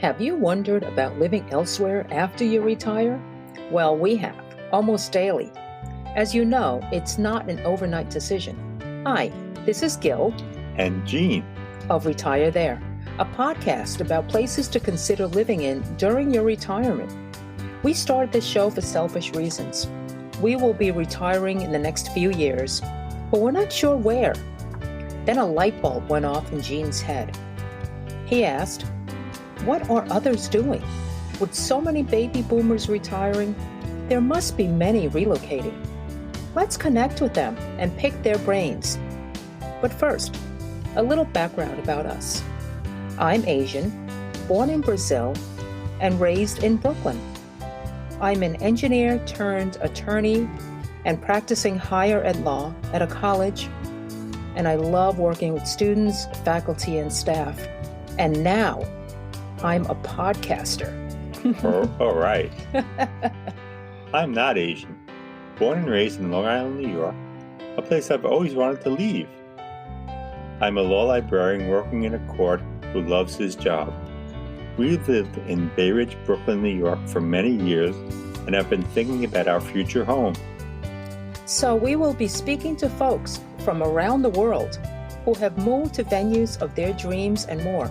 Have you wondered about living elsewhere after you retire? Well, we have, almost daily. As you know, it's not an overnight decision. Hi, this is Gil and Gene of Retire There, a podcast about places to consider living in during your retirement. We started this show for selfish reasons. We will be retiring in the next few years, but we're not sure where. Then a light bulb went off in Gene's head. He asked, what are others doing? With so many baby boomers retiring, there must be many relocating. Let's connect with them and pick their brains. But first, a little background about us. I'm Asian, born in Brazil, and raised in Brooklyn. I'm an engineer turned attorney and practicing higher ed law at a college, and I love working with students, faculty, and staff. And now, I'm a podcaster. All right. I'm not Asian. Born and raised in Long Island, New York, a place I've always wanted to leave. I'm a law librarian working in a court who loves his job. We've lived in Bay Ridge, Brooklyn, New York for many years and have been thinking about our future home. So we will be speaking to folks from around the world who have moved to venues of their dreams and more.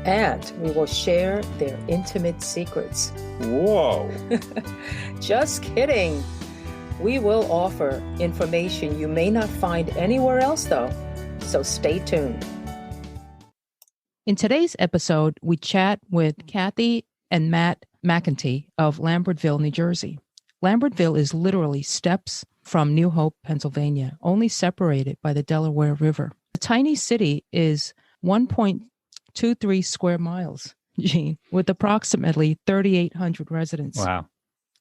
And we will share their intimate secrets. Whoa! Just kidding. We will offer information you may not find anywhere else, though. So stay tuned. In today's episode, we chat with Kathy and Matt KcEntee of Lambertville, New Jersey. Lambertville is literally steps from New Hope, Pennsylvania, only separated by the Delaware River. The tiny city is 1.23 square miles, Gene, with approximately 3,800 residents. Wow.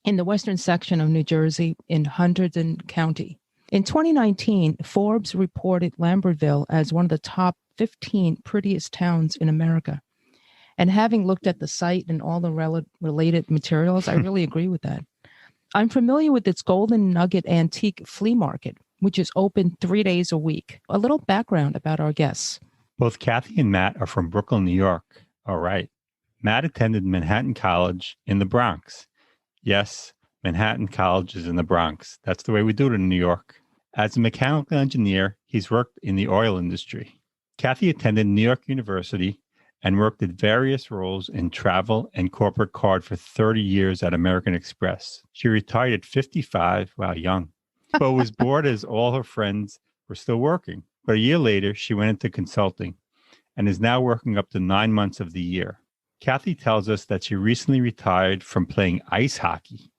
In the western section of New Jersey in Hunterdon County. In 2019, Forbes reported Lambertville as one of the top 15 prettiest towns in America. And having looked at the site and all the related materials, I really agree with that. I'm familiar with its Golden Nugget Antique Flea Market, which is open 3 days a week. A little background about our guests. Both Kathy and Matt are from Brooklyn, New York. All right. Matt attended Manhattan College in the Bronx. Yes, Manhattan College is in the Bronx. That's the way we do it in New York. As a mechanical engineer, he's worked in the oil industry. Kathy attended New York University and worked at various roles in travel and corporate card for 30 years at American Express. She retired at 55, while young, but was bored as all her friends were still working. But a year later, she went into consulting and is now working up to 9 months of the year. Kathy tells us that she recently retired from playing ice hockey,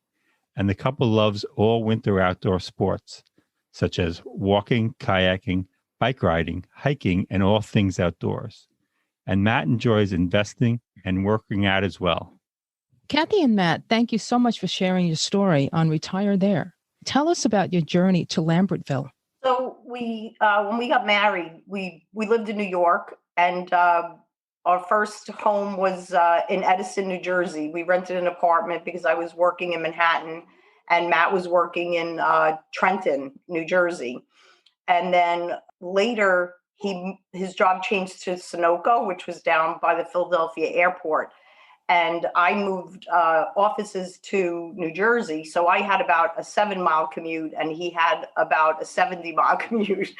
and the couple loves all winter outdoor sports, such as walking, kayaking, bike riding, hiking, and all things outdoors. And Matt enjoys investing and working out as well. Kathy and Matt, thank you so much for sharing your story on Retire There. Tell us about your journey to Lambertville. So we, when we got married, we lived in New York, and our first home was in Edison, New Jersey. We rented an apartment because I was working in Manhattan, and Matt was working in Trenton, New Jersey. And then later, his job changed to Sunoco, which was down by the Philadelphia airport. And I moved offices to New Jersey. So I had about a 7-mile commute and he had about a 70-mile commute.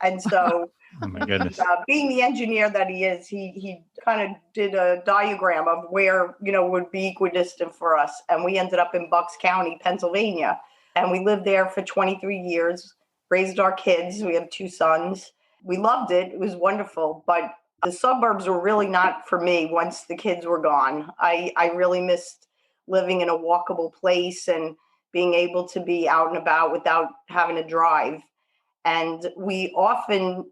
And so oh my goodness. Being the engineer that he is, he kind of did a diagram of where, would be equidistant for us. And we ended up in Bucks County, Pennsylvania. And we lived there for 23 years, raised our kids. We have 2 sons. We loved it. It was wonderful. But the suburbs were really not for me once the kids were gone. I really missed living in a walkable place and being able to be out and about without having to drive. And we often,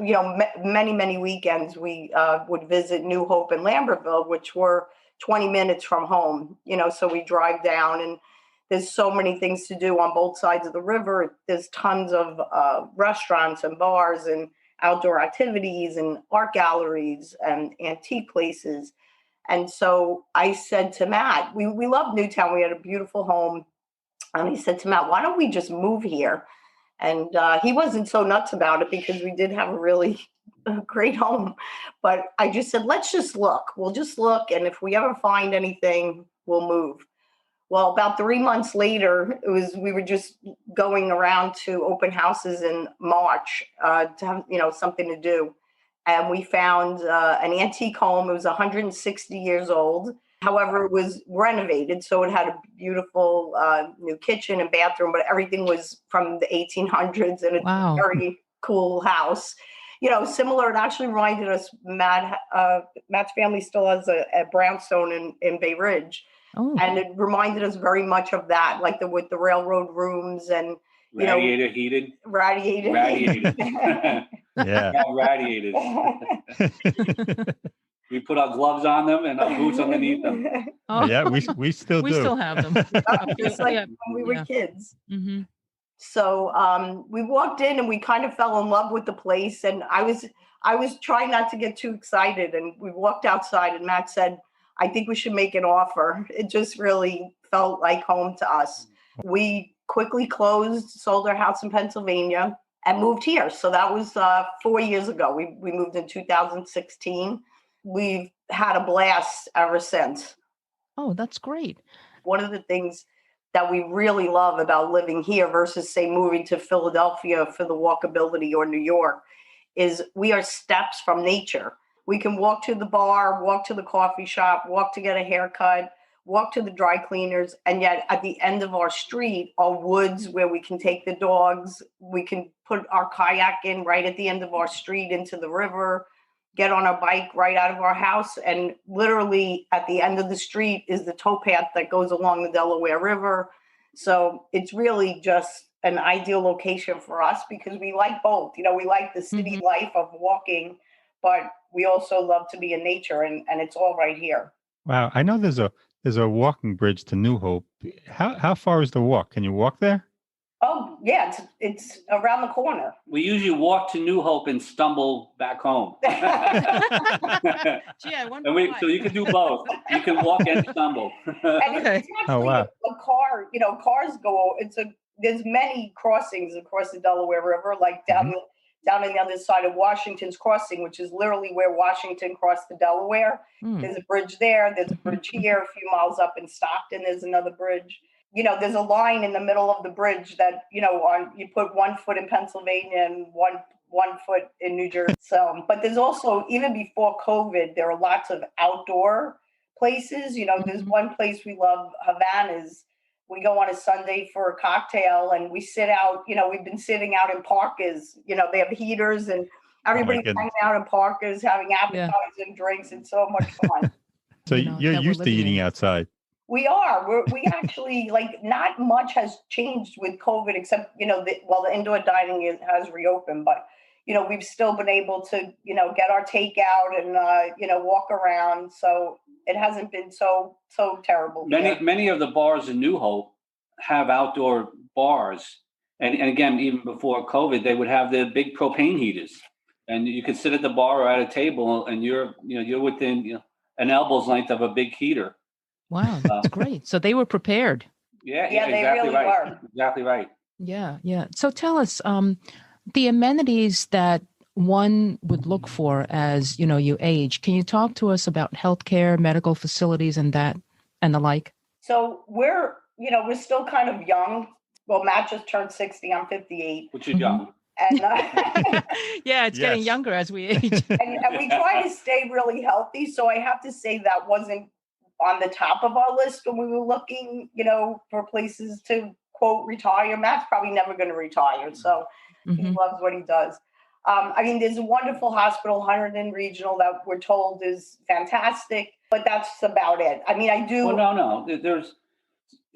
many, many weekends, we would visit New Hope and Lambertville, which were 20 minutes from home, so we drive down and there's so many things to do on both sides of the river. There's tons of restaurants and bars and outdoor activities and art galleries and antique places. And so I said to Matt, we loved Newtown. We had a beautiful home. And he said to Matt, why don't we just move here? And he wasn't so nuts about it because we did have a really a great home. But I just said, let's just look. We'll just look. And if we ever find anything, we'll move. Well, about 3 months later, we were just going around to open houses in March to have, something to do. And we found an antique home. It was 160 years old. However, it was renovated. So it had a beautiful new kitchen and bathroom, but everything was from the 1800s. And it's a very cool house. Similar, it actually reminded us, Matt's family still has a brownstone in Bay Ridge. Oh. And it reminded us very much of that, like with the railroad rooms and Radiated. Yeah. Radiated. We put our gloves on them and our boots underneath them. Oh yeah, we still do. We still have them. Just like when we were kids. Mm-hmm. So we walked in and we kind of fell in love with the place. And I was trying not to get too excited. And we walked outside and Matt said, I think we should make an offer. It just really felt like home to us. We quickly sold our house in Pennsylvania and moved here. So that was 4 years ago. We moved in 2016. We've had a blast ever since. Oh, that's great. One of the things that we really love about living here versus, say, moving to Philadelphia for the walkability or New York is we are steps from nature. We can walk to the bar, walk to the coffee shop, walk to get a haircut, walk to the dry cleaners. And yet at the end of our street are woods where we can take the dogs. We can put our kayak in right at the end of our street into the river, get on our bike right out of our house. And literally at the end of the street is the towpath that goes along the Delaware River. So it's really just an ideal location for us because we like both. We like the city life of walking, but we also love to be in nature, and it's all right here. Wow. I know there's a walking bridge to New Hope. How far is the walk? Can you walk there? Oh, yeah. It's around the corner. We usually walk to New Hope and stumble back home. Gee, I wonder why. So you can do both. You can walk and stumble. And it's actually a car, cars go, there's many crossings across the Delaware River, like down on the other side of Washington's Crossing, which is literally where Washington crossed the Delaware. There's a bridge there. There's a bridge here. A few miles up in Stockton, there's another bridge. There's a line in the middle of the bridge that, you put 1 foot in Pennsylvania and one foot in New Jersey. So, but there's also, even before COVID, there are lots of outdoor places. There's one place we love, Havana's. We go on a Sunday for a cocktail and we sit out, we've been sitting out in parkas, they have heaters and everybody's hanging out in parkas, having appetizers and drinks. It's so much fun. So you're used to eating outside. We are. We actually, not much has changed with COVID except, the indoor dining has reopened, but, we've still been able to, get our takeout and, walk around. So it hasn't been so terrible. Many of the bars in New Hope have outdoor bars. And again, even before COVID, they would have the big propane heaters. And you could sit at the bar or at a table and you're within an elbow's length of a big heater. Wow, that's great. So they were prepared. Yeah, they exactly really right. were. Exactly right. Yeah. So tell us the amenities that one would look for as, you age. Can you talk to us about healthcare, medical facilities and that and the like? So we're still kind of young. Well, Matt just turned 60. I'm 58. Which is young. And yeah, it's getting younger as we age. and we try to stay really healthy. So I have to say that wasn't on the top of our list when we were looking, for places to, quote, retire. Matt's probably never going to retire. So he loves what he does. There's a wonderful hospital, Hunterdon Regional, that we're told is fantastic, but that's about it. I do. Well, no.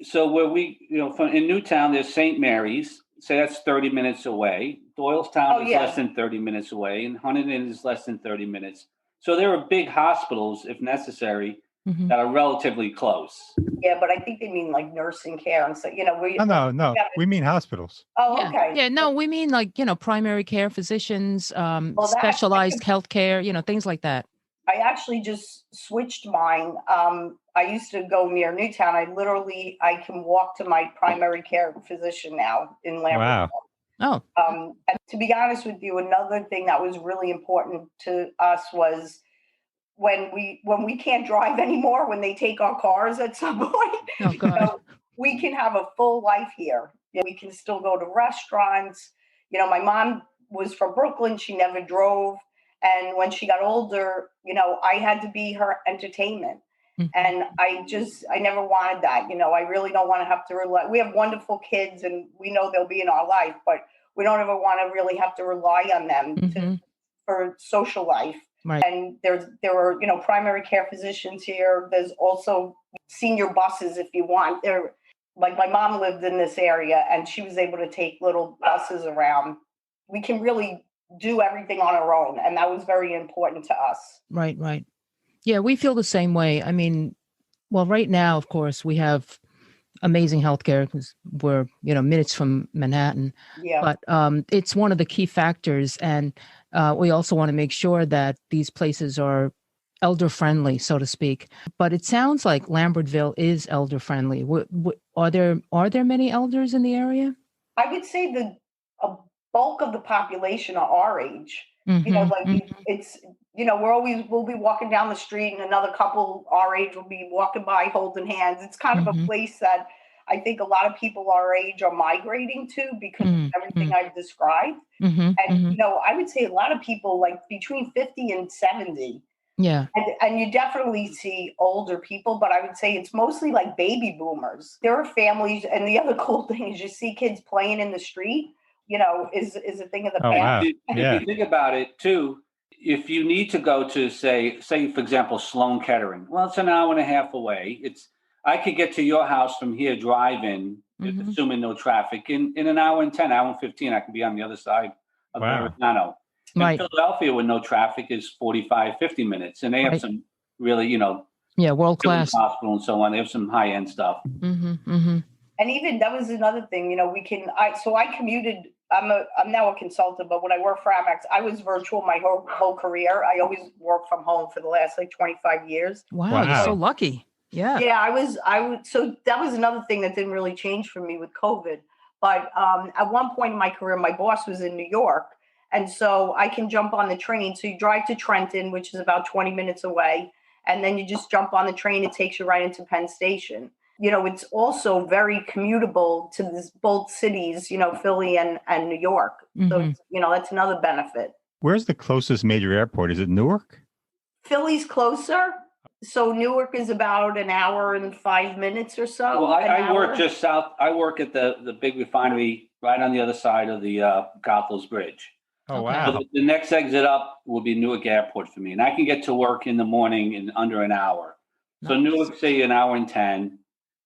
So where we, in Newtown, there's St. Mary's. Say that's 30 minutes away. Doylestown is less than 30 minutes away, and Hunterdon is less than 30 minutes. So there are big hospitals, if necessary, that are relatively close. Yeah, but I think they mean like nursing care. And so, No. We mean hospitals. Oh, yeah. okay. Yeah, no, we mean primary care physicians, specialized healthcare, things like that. I actually just switched mine. I used to go near Newtown. I can walk to my primary care physician now in Lambertville. Wow. Oh, And to be honest with you, another thing that was really important to us was when we can't drive anymore, when they take our cars at some point, oh God. we can have a full life here. We can still go to restaurants. My mom was from Brooklyn. She never drove. And when she got older, I had to be her entertainment. Mhm. And I never wanted that. I really don't want to have to rely. We have wonderful kids and we know they'll be in our life, but we don't ever want to really have to rely on them for social life. Right. And there are, primary care physicians here. There's also senior buses if you want. Like my mom lived in this area and she was able to take little buses around. We can really do everything on our own. And that was very important to us. Right, right. Yeah, we feel the same way. I mean, well, right now, of course, we have amazing healthcare because we're, minutes from Manhattan. Yeah. But it's one of the key factors. And we also want to make sure that these places are elder friendly, so to speak. But it sounds like Lambertville is elder friendly. Are there many elders in the area? I would say a bulk of the population are our age. It's we'll be walking down the street and another couple our age will be walking by holding hands. It's kind of a place that I think a lot of people our age are migrating to because of everything I've described. And I would say a lot of people like between 50 and 70. Yeah. And you definitely see older people, but I would say it's mostly like baby boomers. There are families, and the other cool thing is you see kids playing in the street, is a thing of the past. Wow. Yeah. If you think about it too, if you need to go to say for example, Sloan Kettering, well, it's an hour and a half away. I could get to your house from here driving, assuming no traffic, in an hour and 10, hour and 15, I can be on the other side of Verrazano. Right. Philadelphia, with no traffic, is 45, 50 minutes. And they have some really, world class hospital and so on. They have some high end stuff. And even that was another thing, I commuted. I'm now a consultant, but when I worked for Amex, I was virtual my whole career. I always worked from home for the last 25 years. Wow. You're so lucky. Yeah. Yeah, I was. So that was another thing that didn't really change for me with COVID. But at one point in my career, my boss was in New York. And so I can jump on the train. So you drive to Trenton, which is about 20 minutes away. And then you just jump on the train. It takes you right into Penn Station. It's also very commutable to both cities, Philly and New York. So, that's another benefit. Where's the closest major airport? Is it Newark? Philly's closer. So Newark is about an hour and 5 minutes or so. Well, I work just south. I work at the big refinery right on the other side of the Goethals Bridge. Oh, wow. So the next exit up will be Newark Airport for me. And I can get to work in the morning in under an hour. Nice. So Newark, say an hour and 10.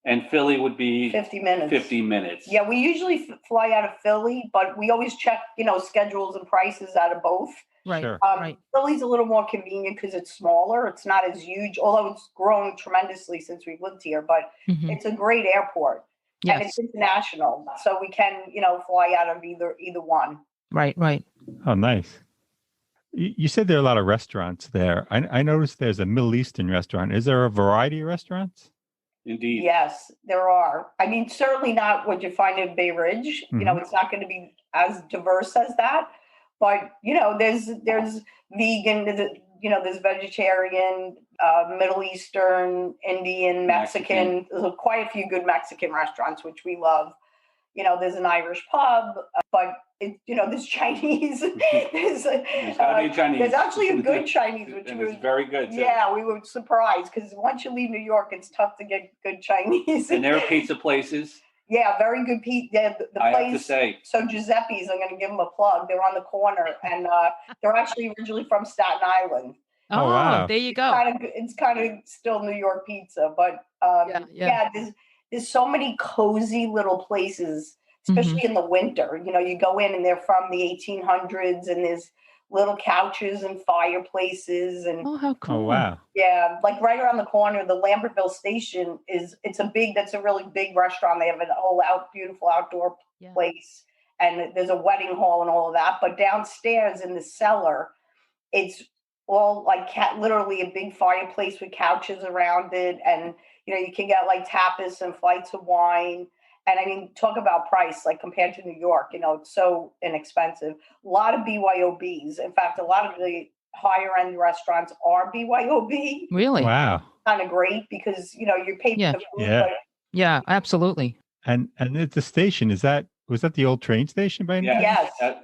And Philly would be 50 minutes. 50 minutes. Yeah, we usually fly out of Philly, but we always check, schedules and prices out of both. Right. Sure. Right. Philly's a little more convenient because it's smaller. It's not as huge, although it's grown tremendously since we've lived here. But it's a great airport. Yes. And it's international. So we can, fly out of either one. Right, right. Oh, nice. You said there are a lot of restaurants there. I noticed there's a Middle Eastern restaurant. Is there a variety of restaurants? Indeed. Yes, there are. I mean, certainly not what you find in Bay Ridge. It's not going to be as diverse as that. But, there's vegan, there's vegetarian, Middle Eastern, Indian, Mexican. There's quite a few good Mexican restaurants, which we love. There's an Irish pub, but there's Chinese. There's actually a good Chinese, which was very good. Too. Yeah, we were surprised because once you leave New York, it's tough to get good Chinese. And there are pizza places. Yeah, very good pizza. The place, I have to say. So Giuseppe's, I'm going to give them a plug. They're on the corner, and they're actually originally from Staten Island. Oh, wow. There you go. It's kind of still New York pizza, but there's so many cozy little places, especially in the winter. You go in and they're from the 1800s, and there's little couches and fireplaces. And how cool! Oh, wow! Yeah, like right around the corner, the Lambertville station that's a really big restaurant. They have a whole beautiful outdoor place, and there's a wedding hall and all of that. But downstairs in the cellar, it's all like literally a big fireplace with couches around it, and you can get like tapas and flights of wine. And I mean, talk about price, like compared to New York, it's so inexpensive. A lot of BYOBs. In fact, a lot of the higher end restaurants are BYOB. Really? Wow. Kind of great because, you pay for the food. Yeah. But Yeah, absolutely. And at the station, was that the old train station by any chance? Yes,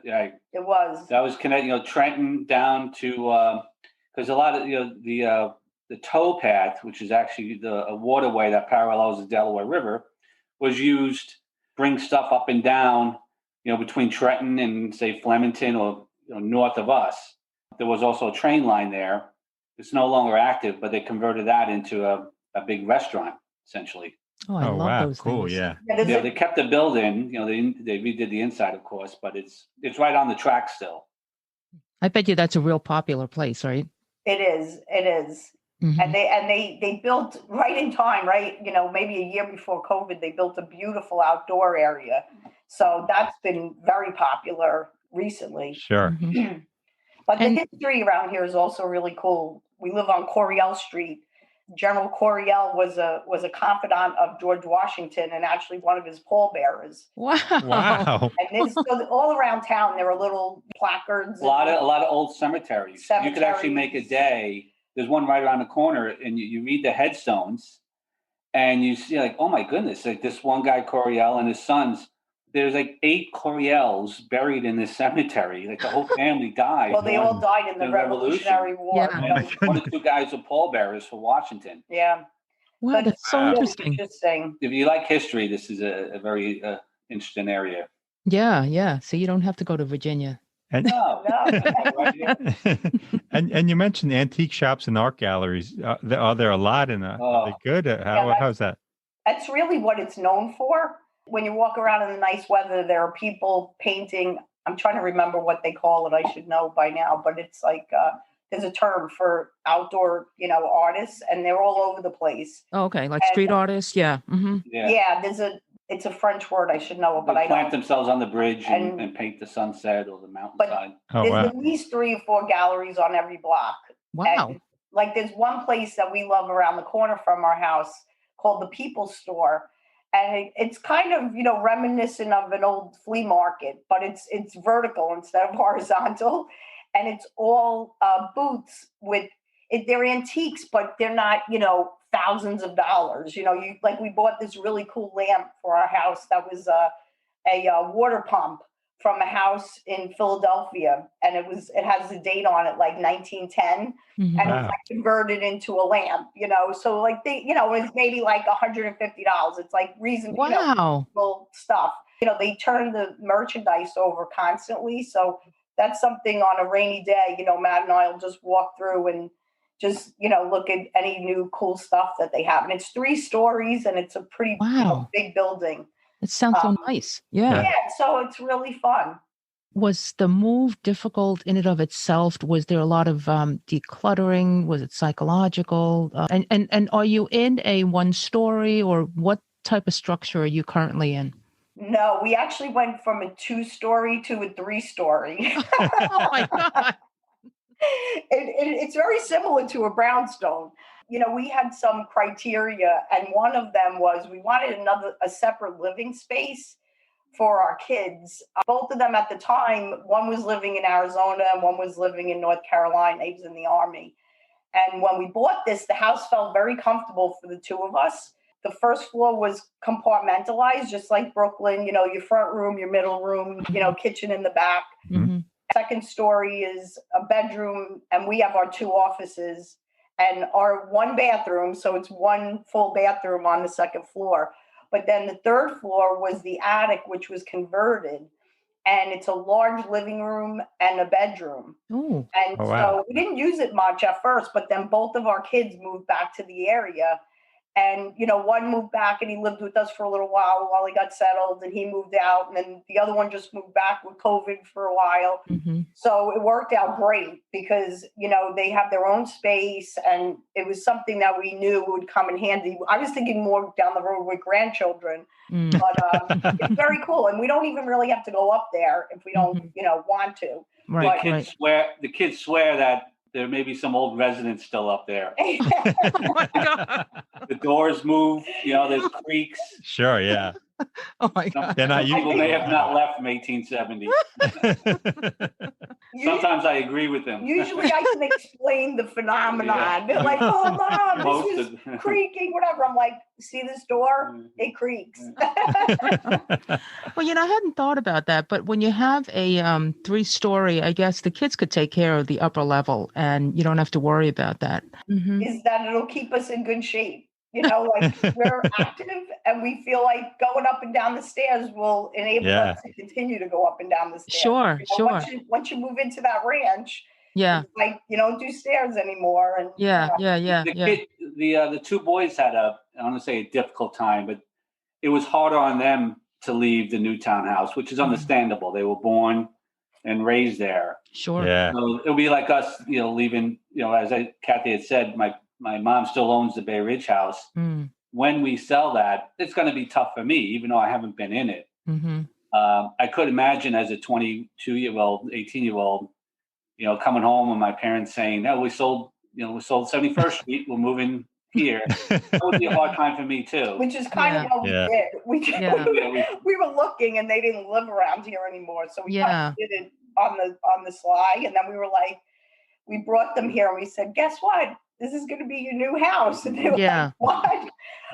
It was. That was connected, Trenton down to, because a lot of, the tow path, which is actually a waterway that parallels the Delaware River, was used to bring stuff up and down, between Trenton and say Flemington or north of us. There was also a train line there. It's no longer active, but they converted that into a big restaurant, essentially. Oh, I love wow. those Cool. things. Yeah. Yeah, they kept the building, they redid the inside, of course, but it's right on the track still. I bet you that's a real popular place, right? It is. Mm-hmm. And they built right in time, right? Maybe a year before COVID, they built a beautiful outdoor area. So that's been very popular recently. Sure. Mm-hmm. But the history around here is also really cool. We live on Coryell Street. General Coryell was a confidant of George Washington and actually one of his pallbearers. Wow. And so all around town there are little placards. A lot of old cemeteries. You could actually make a day. There's one right around the corner, and you read the headstones, and you see like, oh my goodness, like this one guy Coryell and his sons. There's like 8 Coryells buried in this cemetery. Like the whole family died. Well, they all died in the Revolutionary War. Yeah. One or two guys were pallbearers for Washington. Yeah. Wow, that's so interesting. If you like history, this is a very interesting area. Yeah. So you don't have to go to Virginia. And, No. and you mentioned antique shops and art galleries. Are there a lot in that? Are they good? How's that? That's really what it's known for. When you walk around in the nice weather, there are people painting. I'm trying to remember what they call it. I should know by now, but it's like there's a term for outdoor, artists, and they're all over the place. Oh, okay, like street artists. Yeah. Mm-hmm. Yeah. It's a French word. I should know it, but they I plant don't. themselves on the bridge and paint the sunset or the mountainside. There's at least 3 or 4 galleries on every block. Wow. And, like there's one place that we love around the corner from our house called the People's Store. And it's kind of, reminiscent of an old flea market, but it's vertical instead of horizontal. And it's all booths they're antiques, but they're not, thousands of dollars. We bought this really cool lamp for our house that was a water pump from a house in Philadelphia, and it has a date on it, like 1910, Mm-hmm. and it was like converted into a lamp, so like it's maybe like $150. It's like reasonable, wow. Stuff. They turn the merchandise over constantly, so that's something on a rainy day. Matt and I will just walk through and just look at any new cool stuff that they have, and it's 3 stories, and it's a pretty big building. It sounds so nice. Yeah. Yeah, so it's really fun. Was the move difficult in and of itself? Was there a lot of decluttering? Was it psychological? And are you in a 1-story, or what type of structure are you currently in? No, we actually went from a 2-story to a 3-story. Oh my God. It's very similar to a brownstone. We had some criteria, and one of them was we wanted a separate living space for our kids. Both of them at the time, one was living in Arizona and one was living in North Carolina. He was in the Army. And when we bought this, the house felt very comfortable for the 2 of us. The first floor was compartmentalized, just like Brooklyn, your front room, your middle room, kitchen in the back. Mm-hmm. Second story is a bedroom, and we have our 2 offices and our 1 bathroom. So it's 1 full bathroom on the second floor. But then the 3rd floor was the attic, which was converted. And it's a large living room and a bedroom. Ooh. And so we didn't use it much at first, but then both of our kids moved back to the area. And, one moved back and he lived with us for a little while he got settled, and he moved out. And then the other one just moved back with COVID for a while. Mm-hmm. So it worked out great because, they have their own space, and it was something that we knew would come in handy. I was thinking more down the road with grandchildren, but it's very cool. And we don't even really have to go up there if we don't, want to. Right. The kids swear that there may be some old residents still up there. Oh my God. The doors move, there's creaks. Sure, yeah. Oh my God. They're not People may have not left from 1870. Sometimes I agree with them. Usually I can explain the phenomenon. They're like, oh, Mom, this was creaking, whatever. I'm like, see this door? It creaks. Well, I hadn't thought about that, but when you have a 3-story, I guess the kids could take care of the upper level and you don't have to worry about that. Mm-hmm. Is that it'll keep us in good shape. Like we're active and we feel like going up and down the stairs will enable us to continue to go up and down the stairs. Sure. Once you move into that ranch, it's like you don't do stairs anymore. And The 2 boys had I don't want to say a difficult time, but it was harder on them to leave the Newtown house, which is understandable. They were born and raised there. Sure. Yeah. So it'll be like us, leaving, as Kathy had said, my mom still owns the Bay Ridge house. Mm. When we sell that, it's going to be tough for me, even though I haven't been in it. Mm-hmm. I could imagine as a 22-year-old, 18-year-old, coming home and my parents saying, "No, we sold 71st Street. We're moving here." That would be a hard time for me too. Which is kind of what we did. We were looking, and they didn't live around here anymore, so we kind of did it on the sly. And then we were like, we brought them here, and we said, "Guess what? This is going to be your new house." And they were like, "What?"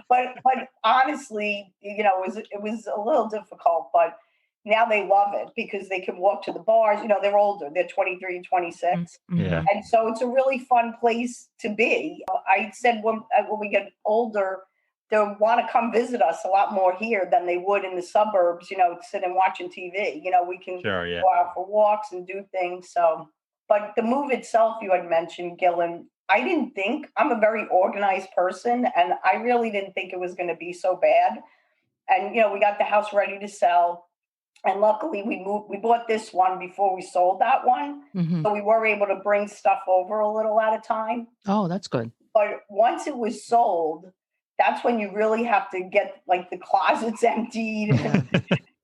But honestly, it was a little difficult, but now they love it because they can walk to the bars. They're older. They're 23 and 26. Yeah. And so it's a really fun place to be. I said when we get older, they'll want to come visit us a lot more here than they would in the suburbs, sitting watching TV. We can go out for walks and do things. So, but the move itself, you had mentioned, Gil, and I didn't think, I'm a very organized person, and I really didn't think it was going to be so bad. And, we got the house ready to sell. And luckily we bought this one before we sold that one. Mm-hmm. So we were able to bring stuff over a little at a time. Oh, that's good. But once it was sold, that's when you really have to get like the closets emptied.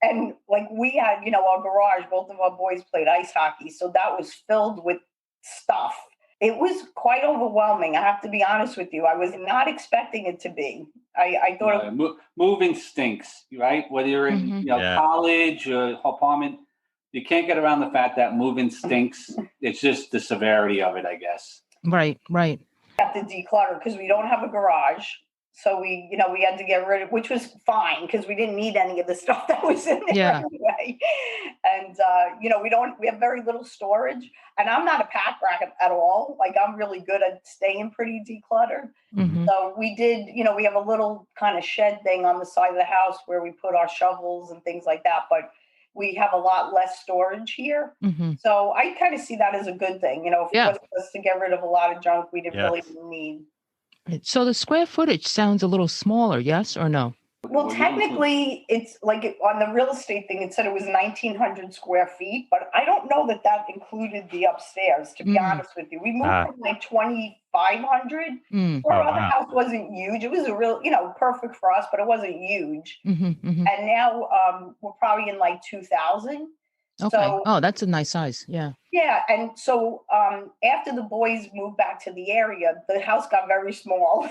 And like we had, our garage, both of our boys played ice hockey. So that was filled with stuff. It was quite overwhelming. I have to be honest with you. I was not expecting it to be. I thought moving stinks, right? Whether you're in college or apartment, you can't get around the fact that moving stinks. It's just the severity of it, I guess. Right. We have to declutter because we don't have a garage. So we had to get rid of, which was fine because we didn't need any of the stuff that was in there anyway. And, we have very little storage, and I'm not a pack rat at all. Like I'm really good at staying pretty decluttered. Mm-hmm. So we did, we have a little kind of shed thing on the side of the house where we put our shovels and things like that. But we have a lot less storage here. Mm-hmm. So I kind of see that as a good thing. If it was just to get rid of a lot of junk we didn't really need. So the square footage sounds a little smaller, yes or no? Well, technically, it's like on the real estate thing, it said it was 1,900 square feet, but I don't know that included the upstairs, to be honest with you. We moved from like 2,500. Our other house wasn't huge. It was a real, perfect for us, but it wasn't huge. Mm-hmm, mm-hmm. And now we're probably in like 2,000. Okay. So, that's a nice size. Yeah. Yeah. And so after the boys moved back to the area, the house got very small.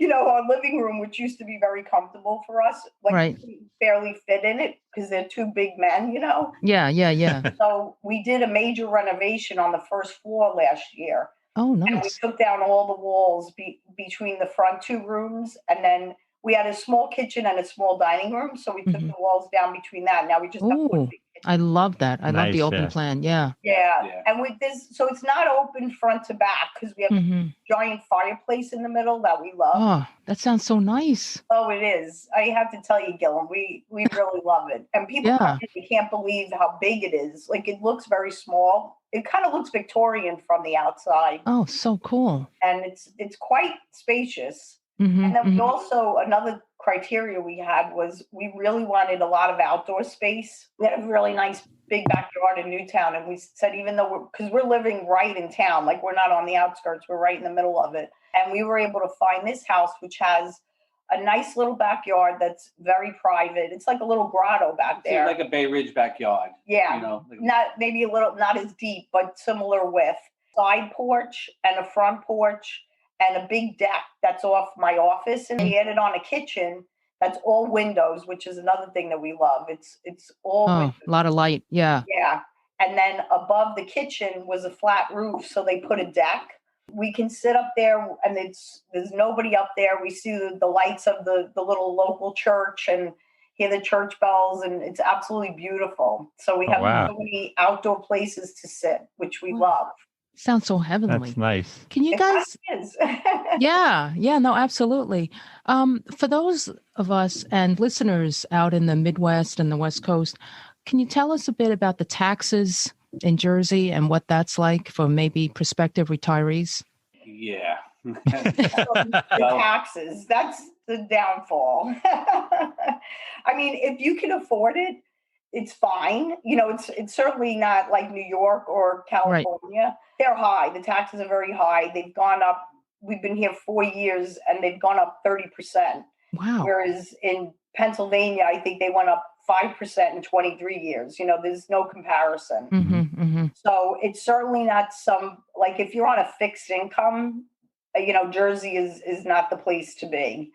Our living room, which used to be very comfortable for us, we barely fit in it because they're two big men, Yeah. So we did a major renovation on the first floor last year. Oh, nice. And we took down all the walls between the front 2 rooms, and then we had a small kitchen and a small dining room. So we took the walls down between that. Now we just have one big kitchen. I love that. I love the open plan. Yeah. And with this, so it's not open front to back because we have a giant fireplace in the middle that we love. Oh, that sounds so nice. Oh, it is. I have to tell you, Gil, we really love it. And people can't believe how big it is. Like it looks very small. It kind of looks Victorian from the outside. Oh, so cool. And it's quite spacious. Mm-hmm, and then we also, another criteria we had was we really wanted a lot of outdoor space. We had a really nice big backyard in Newtown. And we said, even though because we're living right in town, like we're not on the outskirts, we're right in the middle of it. And we were able to find this house, which has a nice little backyard that's very private. It's like a little grotto back there. It's like a Bay Ridge backyard. Yeah. Not as deep, but similar width. Side porch and a front porch. and a big deck that's off my office. And we added on a kitchen that's all windows, which is another thing that we love. It's all windows. A lot of light. Yeah. Yeah. And then above the kitchen was a flat roof. So they put a deck. We can sit up there and there's nobody up there. We see the lights of the little local church and hear the church bells, and it's absolutely beautiful. So we have so many outdoor places to sit, which we love. Sounds so heavenly. That's nice. Can you guys? Yeah, no, absolutely. For those of us and listeners out in the Midwest and the West Coast, can you tell us a bit about the taxes in Jersey and what that's like for maybe prospective retirees? Yeah. The taxes, that's the downfall. I mean, if you can afford it, it's fine. It's certainly not like New York or California. Right. They're high. The taxes are very high. They've gone up. We've been here 4 years and they've gone up 30%. Wow. Whereas in Pennsylvania, I think they went up 5% in 23 years. There's no comparison. Mm-hmm, mm-hmm. So it's certainly not like if you're on a fixed income, Jersey is not the place to be.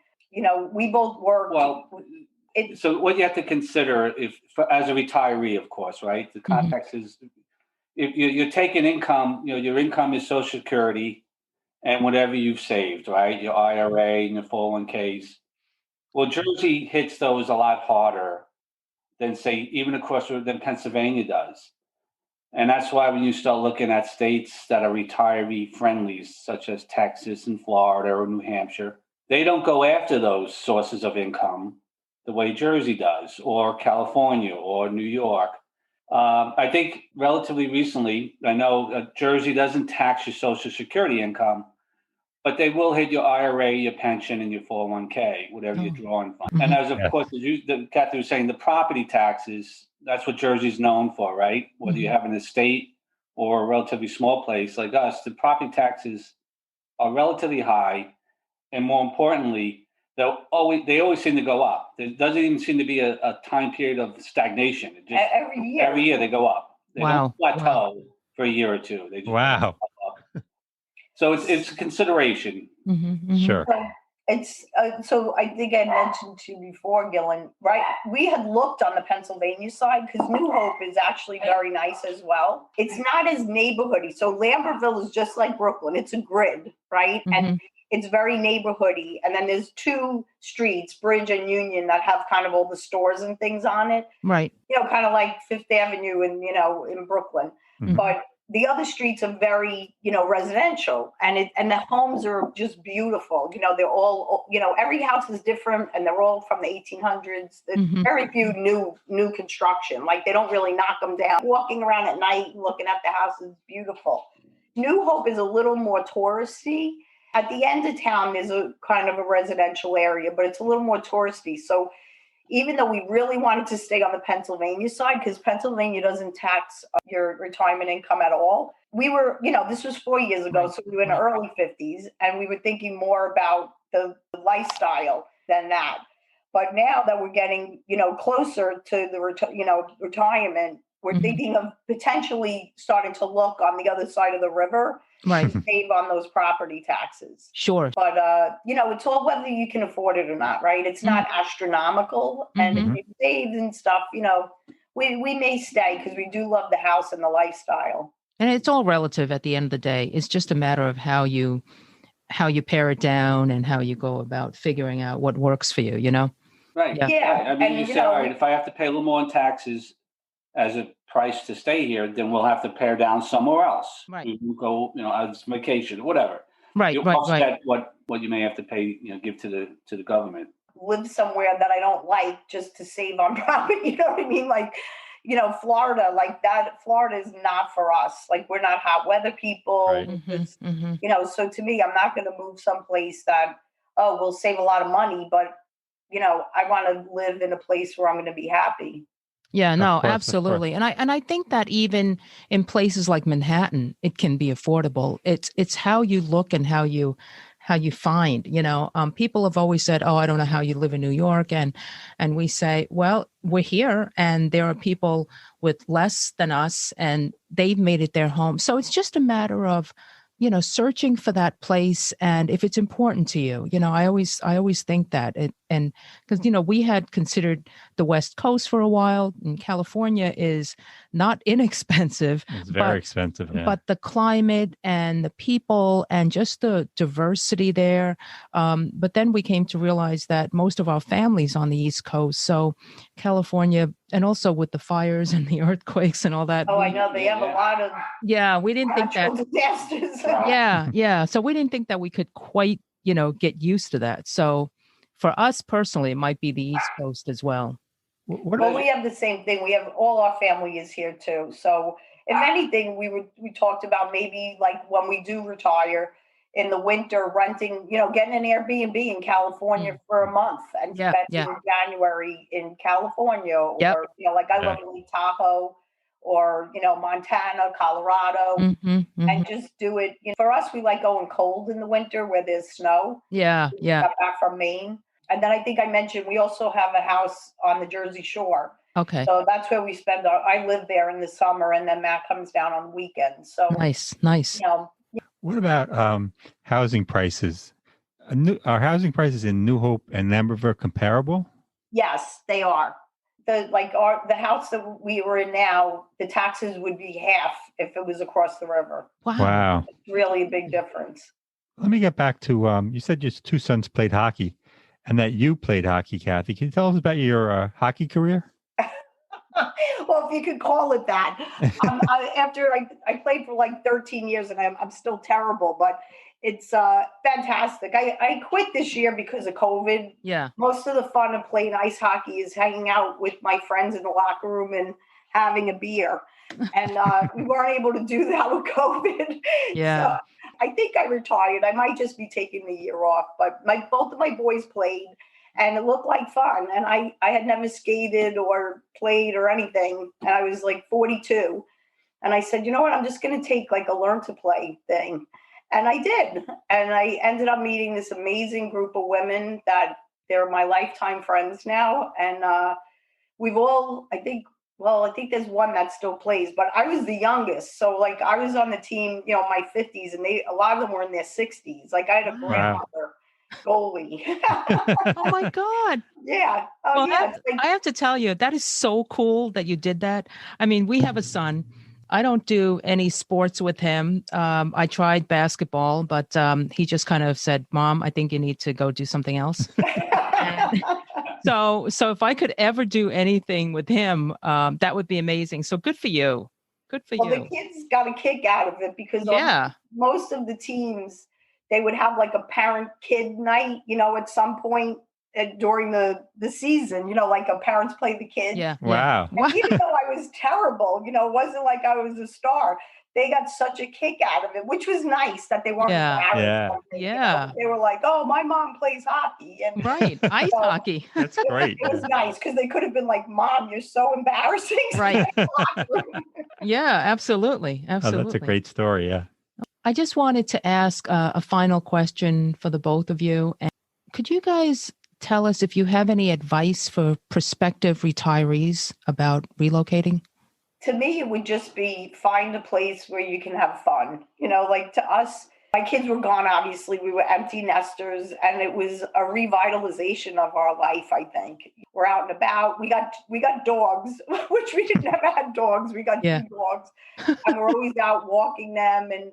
We both work. Well, so what you have to consider as a retiree, of course, right? The context is if you're taking income, your income is Social Security and whatever you've saved, right? Your IRA and your 401ks. Well, Jersey hits those a lot harder than than Pennsylvania does. And that's why when you start looking at states that are retiree friendly, such as Texas and Florida or New Hampshire, they don't go after those sources of income the way Jersey does, or California or New York. I think relatively recently, I know Jersey doesn't tax your Social Security income, but they will hit your IRA, your pension, and your 401k, whatever you're drawing from. And as of course, Kathy was saying, the property taxes, that's what Jersey's known for, right? Whether you have an estate or a relatively small place like us, the property taxes are relatively high. And more importantly, they always seem to go up. There doesn't even seem to be a time period of stagnation. It just, every year they go up. They don't plateau for a year or two. They just go up. So it's a consideration. Mm-hmm, mm-hmm. Sure. It's so I think I mentioned to you before, Gil, right? We had looked on the Pennsylvania side because New Hope is actually very nice as well. It's not as neighborhoody. So Lambertville is just like Brooklyn. It's a grid, right? Mm-hmm. And it's very neighborhoody. And then there's two streets, Bridge and Union, that have kind of all the stores and things on it. Right. Kind of like Fifth Avenue in Brooklyn. Mm-hmm. But the other streets are very, residential, and the homes are just beautiful. They're all, every house is different, and they're all from the 1800s. There's very few new construction. Like, they don't really knock them down. Walking around at night and looking at the house is beautiful. New Hope is a little more touristy. At the end of town, there's a kind of a residential area, but it's a little more touristy. So even though we really wanted to stay on the Pennsylvania side, because Pennsylvania doesn't tax your retirement income at all, we were, this was 4 years ago, so we were in the early 50s, and we were thinking more about the lifestyle than that. But now that we're getting, closer to the, retirement, we're thinking of potentially starting to look on the other side of the river, right, to save on those property taxes. Sure. But, it's all whether you can afford it or not, right? It's not astronomical. And if you save and stuff, we may stay because we do love the house and the lifestyle. And it's all relative at the end of the day. It's just a matter of how you pare it down and how you go about figuring out what works for you, Right. Yeah. I mean, you say, all right, if I have to pay a little more in taxes as a price to stay here, then we'll have to pare down somewhere else. Right. We will go, on vacation, whatever. Right. You'll offset what you may have to pay, give to the government. Live somewhere that I don't like just to save on property. You know what I mean? Like, Florida, like that. Florida is not for us. Like, we're not hot weather people. Right. So to me, I'm not going to move someplace that, we'll save a lot of money, but I want to live in a place where I'm going to be happy. Yeah, no, absolutely. And I think that even in places like Manhattan, it can be affordable. It's how you look and how you find, people have always said, oh, I don't know how you live in New York. And we say, well, we're here and there are people with less than us and they've made it their home. So it's just a matter of, searching for that place, and if it's important to you. I always think that and because we had considered the West Coast for a while, and California is not inexpensive. It's very expensive, yeah. But the climate and the people and just the diversity there. But then we came to realize that most of our families on the East Coast, so California, and also with the fires and the earthquakes and all that. I know they have a lot of we didn't think that disasters. Yeah. So we didn't think that we could quite, get used to that. So for us personally, it might be the East Coast as well. Well, we have the same thing. We have all our family is here too. So if anything, we talked about maybe like when we do retire in the winter, renting, getting an Airbnb in California for a month and spending January in California, or like I love Lake Tahoe, or Montana, Colorado, and just do it. For us, we like going cold in the winter where there's snow. Yeah. We got back from Maine. And then I think I mentioned we also have a house on the Jersey Shore. Okay. So that's where we spend I live there in the summer, and then Matt comes down on the weekends. So nice. What about housing prices? Are housing prices in New Hope and Lambertville comparable? Yes, they are. The house that we were in now, the taxes would be half if it was across the river. Wow. It's really a big difference. Let me get back to, you said your two sons played hockey and that you played hockey, Kathy. Can you tell us about your hockey career? Well, if you could call it that. After I played for like 13 years, and I'm still terrible, but it's fantastic. I quit this year because of COVID. Yeah. Most of the fun of playing ice hockey is hanging out with my friends in the locker room and having a beer. And we weren't able to do that with COVID. Yeah. So I think I retired. I might just be taking the year off, but both of my boys played. And it looked like fun. And I had never skated or played or anything. And I was like 42. And I said, you know what? I'm just going to take like a learn to play thing. And I did. And I ended up meeting this amazing group of women that they're my lifetime friends now. And we've all, I think there's one that still plays, but I was the youngest. So like I was on the team, my 50s, and a lot of them were in their 60s. Like I had a grandmother goalie. Oh my God. Yeah. Well, I have to tell you, that is so cool that you did that. I mean, we have a son. I don't do any sports with him. I tried basketball, but he just kind of said, Mom, I think you need to go do something else. So if I could ever do anything with him, that would be amazing. So good for you. Good for you. Well, the kids got a kick out of it because most of the teams, they would have like a parent-kid night, at some point during the season, like a parents play the kids. Yeah. Wow. And even though I was terrible, it wasn't like I was a star. They got such a kick out of it, which was nice that they weren't embarrassed. Yeah. They were like, "Oh, my mom plays hockey." And right, ice hockey. That's great. It was nice because they could have been like, "Mom, you're so embarrassing." Right. Yeah, absolutely. Oh, that's a great story. Yeah. I just wanted to ask a final question for the both of you. And could you guys tell us if you have any advice for prospective retirees about relocating? To me, it would just be find a place where you can have fun. Like to us, my kids were gone, obviously. We were empty nesters, and it was a revitalization of our life, I think. We're out and about. We got dogs, which we never had dogs. We got 2 dogs, and we're always out walking them. And,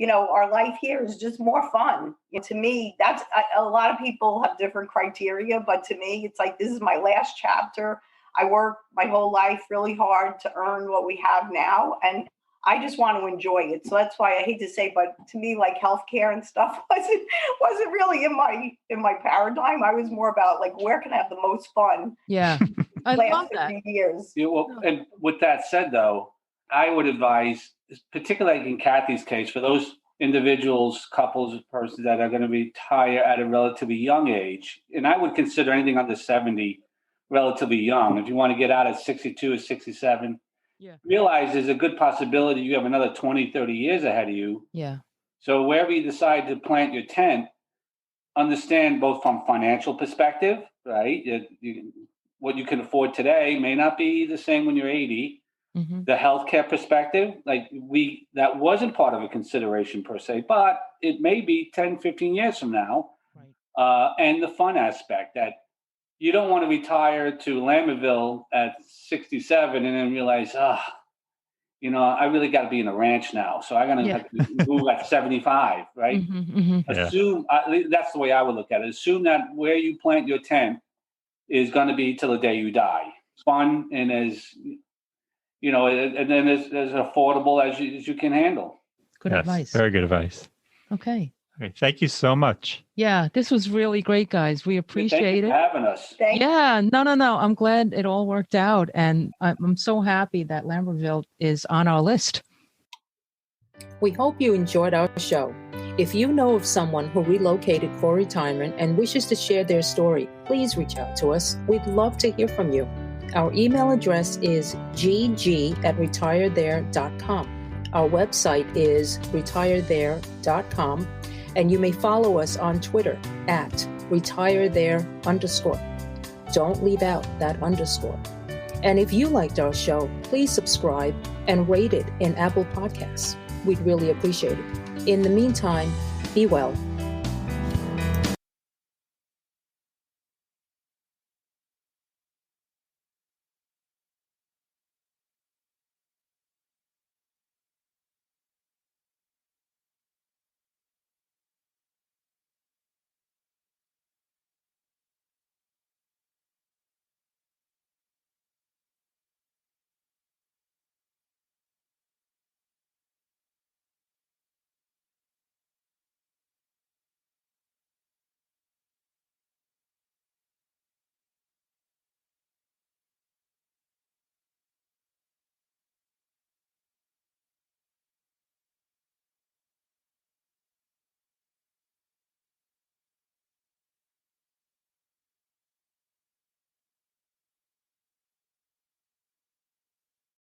our life here is just more fun. To me, that's a lot of people have different criteria, but to me, it's like, this is my last chapter. I worked my whole life really hard to earn what we have now, and I just want to enjoy it. So that's why I hate to say, but to me, like healthcare and stuff wasn't really in my paradigm. I was more about like, where can I have the most fun? Yeah, I love that. Years. And with that said, though, I would advise, particularly in Kathy's case, for those individuals, couples, persons that are going to retire at a relatively young age, and I would consider anything under 70 relatively young. If you want to get out at 62 or 67, realize there's a good possibility you have another 20, 30 years ahead of you. Yeah. So wherever you decide to plant your tent, understand both from financial perspective, right? What you can afford today may not be the same when you're 80. Mm-hmm. The healthcare perspective, that wasn't part of a consideration per se, but it may be 10, 15 years from now. Right. And the fun aspect that you don't want to retire to Lambertville at 67 and then realize, I really got to be in a ranch now. So I'm going to have to move at 75, right? Mm-hmm, mm-hmm. Assume, that's the way I would look at it. Assume that where you plant your tent is going to be till the day you die. Fun and and then as affordable as you can handle. Good advice. Very good advice. Okay. Thank you so much. Yeah, this was really great, guys. We appreciate Thank you it. for having us. Yeah, no. I'm glad it all worked out. And I'm so happy that Lambertville is on our list. We hope you enjoyed our show. If you know of someone who relocated for retirement and wishes to share their story, please reach out to us. We'd love to hear from you. Our email address is gg@retirethere.com. Our website is retirethere.com, and you may follow us on Twitter @retirethere_. Don't leave out that underscore. And if you liked our show, please subscribe and rate it in Apple Podcasts. We'd really appreciate it. In the meantime, be well.